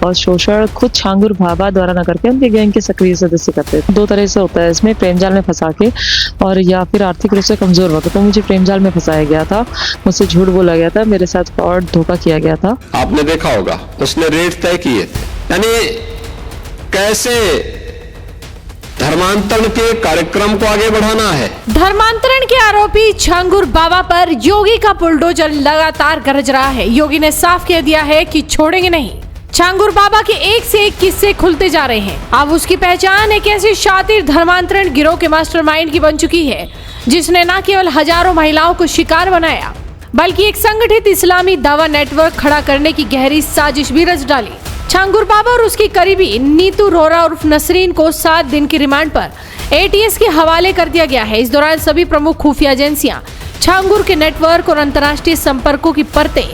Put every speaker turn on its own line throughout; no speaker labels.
और शोषण खुद छांगुर भाभा द्वारा न करके उनके गैंग के सक्रिय सदस्य करते थे। दो तरह से होता है इसमें, प्रेम जाल में फंसा के और या फिर आर्थिक रूप से कमजोर वक्त। तो मुझे प्रेम जाल में फंसाया गया था, मुझसे झूठ बोला गया था, मेरे साथ फ्रॉड धोखा किया गया था।
आपने देखा होगा उसने रेट तय किए थे, यानी कैसे धर्मांतरण के कार्यक्रम को आगे बढ़ाना है।
धर्मांतरण के आरोपी छांगुर बाबा पर योगी का बुलडोजर लगातार गरज रहा है। योगी ने साफ कह दिया है कि छोड़ेंगे नहीं। छांगुर बाबा के एक से एक किस्से खुलते जा रहे हैं। अब उसकी पहचान एक ऐसी शातिर धर्मांतरण गिरोह के मास्टरमाइंड की बन चुकी है, जिसने न केवल हजारों महिलाओं को शिकार बनाया, बल्कि एक संगठित इस्लामी दावा नेटवर्क खड़ा करने की गहरी साजिश भी रच डाली। छांगुर बाबा और उसकी करीबी नीतू रोरा उर्फ नसरीन को 7 दिन की रिमांड पर ATS के हवाले कर दिया गया है। इस दौरान सभी प्रमुख खुफिया एजेंसियां छांगुर के नेटवर्क और अंतर्राष्ट्रीय संपर्कों की परतें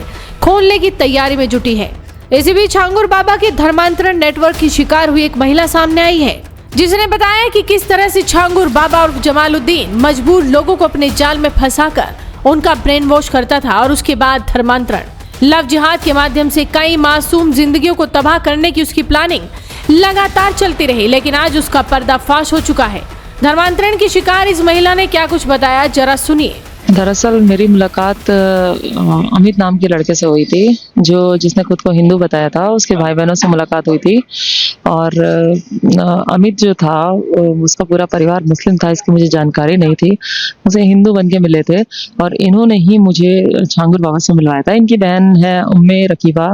खोलने की तैयारी में जुटी है। इसी बीच छांगुर बाबा के धर्मांतरण नेटवर्क की शिकार हुई एक महिला सामने आई है, जिसने बताया कि किस तरह से छांगुर बाबा उर्फ जमालुद्दीन मजबूर लोगों को अपने जाल में फंसाकर उनका ब्रेन वॉश करता था और उसके बाद धर्मांतरण लव जिहाद के माध्यम से कई मासूम जिंदगियों को तबाह करने की उसकी प्लानिंग लगातार चलती रही। लेकिन आज उसका पर्दाफाश हो चुका है। धर्मांतरण की शिकार इस महिला ने क्या कुछ बताया, जरा सुनिए।
दरअसल मेरी मुलाकात अमित नाम के लड़के से हुई थी, जिसने खुद को हिंदू बताया था। उसके भाई बहनों से मुलाकात हुई थी और अमित जो था उसका पूरा परिवार मुस्लिम था, इसकी मुझे जानकारी नहीं थी। मुझे हिंदू बन के मिले थे और इन्होंने ही मुझे छांगुर बाबा से मिलवाया था। इनकी बहन है उम्मे रकीबा,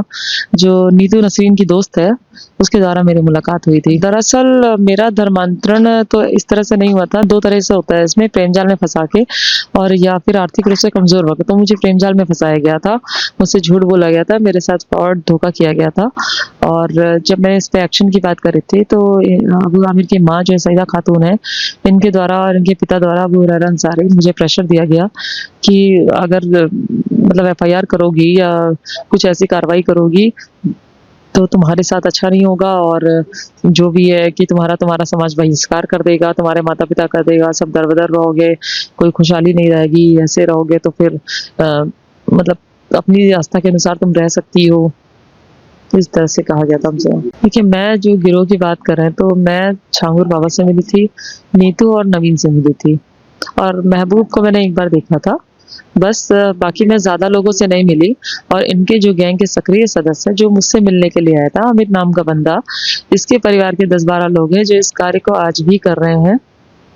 जो नीतू नसरीन की दोस्त है, उसके द्वारा मेरी मुलाकात हुई थी। दरअसल मेरा धर्मांतरण तो इस तरह से नहीं हुआ था, 2 तरह से होता है इसमें, प्रेम जाल में फंसा के और या फिर आर्थिक रूप से कमजोर वक्त। तो मुझे प्रेम जाल में फंसाया गया था, मुझसे झूठ बोला गया था, मेरे साथ फ्रॉड धोखा किया गया था। और जब मैंने इस पे एक्शन की बात करी थी तो अबू आमिर की माँ जो सईदा खातून है, इनके द्वारा और इनके पिता द्वारा अबू हुरैरा अंसारी मुझे प्रेशर दिया गया कि अगर मतलब FIR करोगी या कुछ ऐसी कार्रवाई करोगी तो तुम्हारे साथ अच्छा नहीं होगा और जो भी है कि तुम्हारा समाज बहिष्कार कर देगा, तुम्हारे माता पिता कर देगा, सब दरबदर रहोगे, कोई खुशहाली नहीं रहेगी, ऐसे रहोगे तो फिर मतलब अपनी आस्था के अनुसार तुम रह सकती हो। इस तरह से कहा गया था हमसे। देखिए, मैं जो गिरोह की बात कर रहे हैं तो मैं छांगुर बाबा से मिली थी, नीतू और नवीन से मिली थी और महबूब को मैंने एक बार देखा था बस। बाकी मैं ज्यादा लोगों से नहीं मिली। और इनके जो गैंग के सक्रिय सदस्य जो मुझसे मिलने के लिए आया था, अमित नाम का बंदा, इसके परिवार के 10-12 लोग हैं जो इस कार्य को आज भी कर रहे हैं।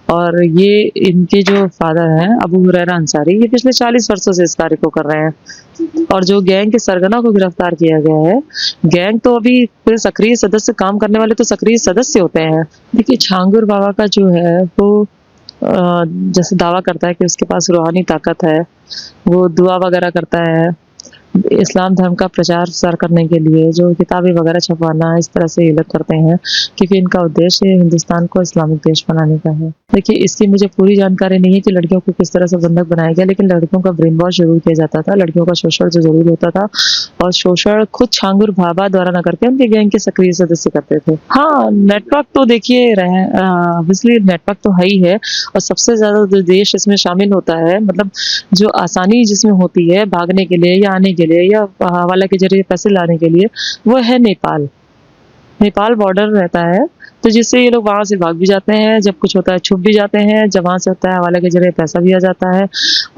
और ये इनके जो फादर हैं अबू हुरैरा अंसारी, ये पिछले 40 वर्षों से इस कार्य को कर रहे हैं। और जो गैंग के सरगना को गिरफ्तार किया गया है, गैंग तो अभी फिर सक्रिय सदस्य, काम करने वाले तो सक्रिय सदस्य होते हैं। देखिए, छांगुर बाबा का जो है वो जैसे दावा करता है कि उसके पास रूहानी ताकत है, वो दुआ वगैरह करता है इस्लाम धर्म का प्रचार प्रसार करने के लिए, जो किताबें वगैरह छपवाना, इस तरह से ये लोग करते हैं क्योंकि इनका उद्देश्य हिंदुस्तान को इस्लामिक देश बनाने का है। देखिए, इसकी मुझे पूरी जानकारी नहीं है कि लड़कियों को किस तरह से बंधक बनाया गया, लेकिन लड़कियों का ब्रेन वॉश जरूर किया जाता था, लड़कियों का शोषण जो जरूर होता था और शोषण खुद छांगुर भाभा द्वारा न करके उनके गैंग के सक्रिय सदस्य करते थे। हाँ, नेटवर्क तो देखिए ऑब्वियसली नेटवर्क तो है ही है और सबसे ज्यादा जो देश इसमें शामिल होता है, मतलब जो आसानी जिसमें होती है भागने के लिए या आने के लिए या हवाला के जरिए पैसे लाने के लिए, वो है नेपाल। नेपाल बॉर्डर रहता है, तो जिससे ये लोग वहां से भाग भी जाते हैं, जब कुछ होता है छुप भी जाते हैं, जब वहां से होता है हवाला के जरिए पैसा भी आ जाता है।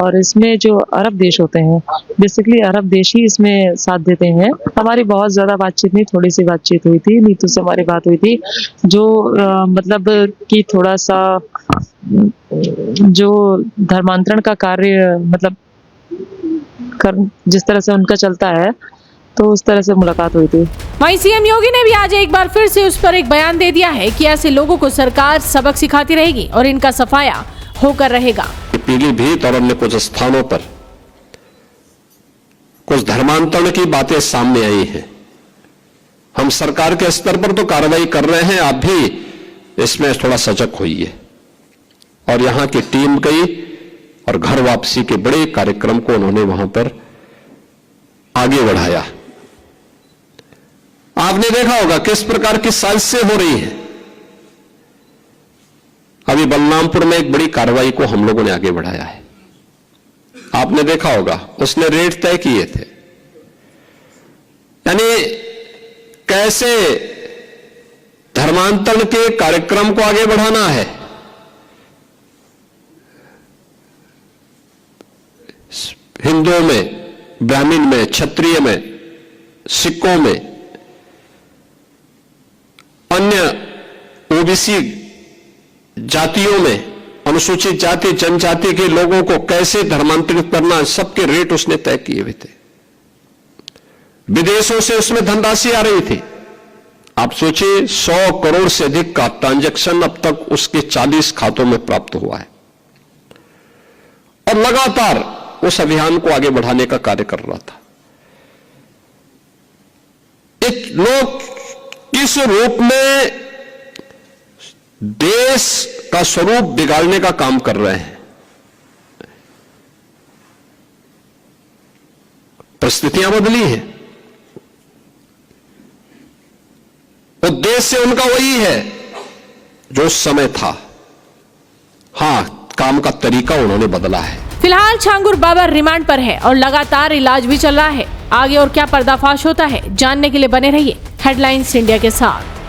और इसमें जो अरब देश होते हैं, बेसिकली अरब देश ही इसमें साथ देते हैं। हमारी बहुत ज्यादा बातचीत नहीं, थोड़ी सी बातचीत हुई थी, नीतू से हमारी बात हुई थी, जो मतलब कि थोड़ा सा जो धर्मांतरण का कार्य मतलब जिस तरह से उनका चलता है, तो उस तरह से मुलाकात हुई थी।
वहीं सीएम योगी ने भी आज एक बार फिर से उस पर एक बयान दे दिया है कि ऐसे लोगों को सरकार सबक सिखाती रहेगी और इनका सफाया होकर रहेगा।
पीलीभीत और अन्य कुछ स्थानों पर कुछ धर्मांतरण की बातें सामने आई हैं। हम सरकार के स्तर पर तो कार्रवाई कर रहे हैं, आप भी इसमें थोड़ा सजग होइए। और यहां की टीम गई और घर वापसी के बड़े कार्यक्रम को उन्होंने वहां पर आगे बढ़ाया। आपने देखा होगा किस प्रकार की साजिशें हो रही हैं। अभी बलरामपुर में एक बड़ी कार्रवाई को हम लोगों ने आगे बढ़ाया है, आपने देखा होगा, उसने रेट तय किए थे। यानी कैसे धर्मांतरण के कार्यक्रम को आगे बढ़ाना है। हिंदुओं में, ब्राह्मण में, क्षत्रिय में, सिखों में, अन्य ओबीसी जातियों में, अनुसूचित जाति जनजाति के लोगों को कैसे धर्मांतरित करना, सबके रेट उसने तय किए हुए थे। विदेशों से उसमें धनराशि आ रही थी। आप सोचिए 100 करोड़ से अधिक का ट्रांजैक्शन अब तक उसके 40 खातों में प्राप्त हुआ है और लगातार उस अभियान को आगे बढ़ाने का कार्य कर रहा था। एक लोग किस रूप में देश का स्वरूप बिगाड़ने का काम कर रहे हैं। परिस्थितियां बदली हैं, उद्देश्य उनका वही है जो उस समय था। हां, काम का तरीका उन्होंने बदला है।
फिलहाल छांगुर बाबा रिमांड पर है और लगातार इलाज भी चल रहा है। आगे और क्या पर्दाफाश होता है, जानने के लिए बने रहिए हेडलाइंस इंडिया के साथ।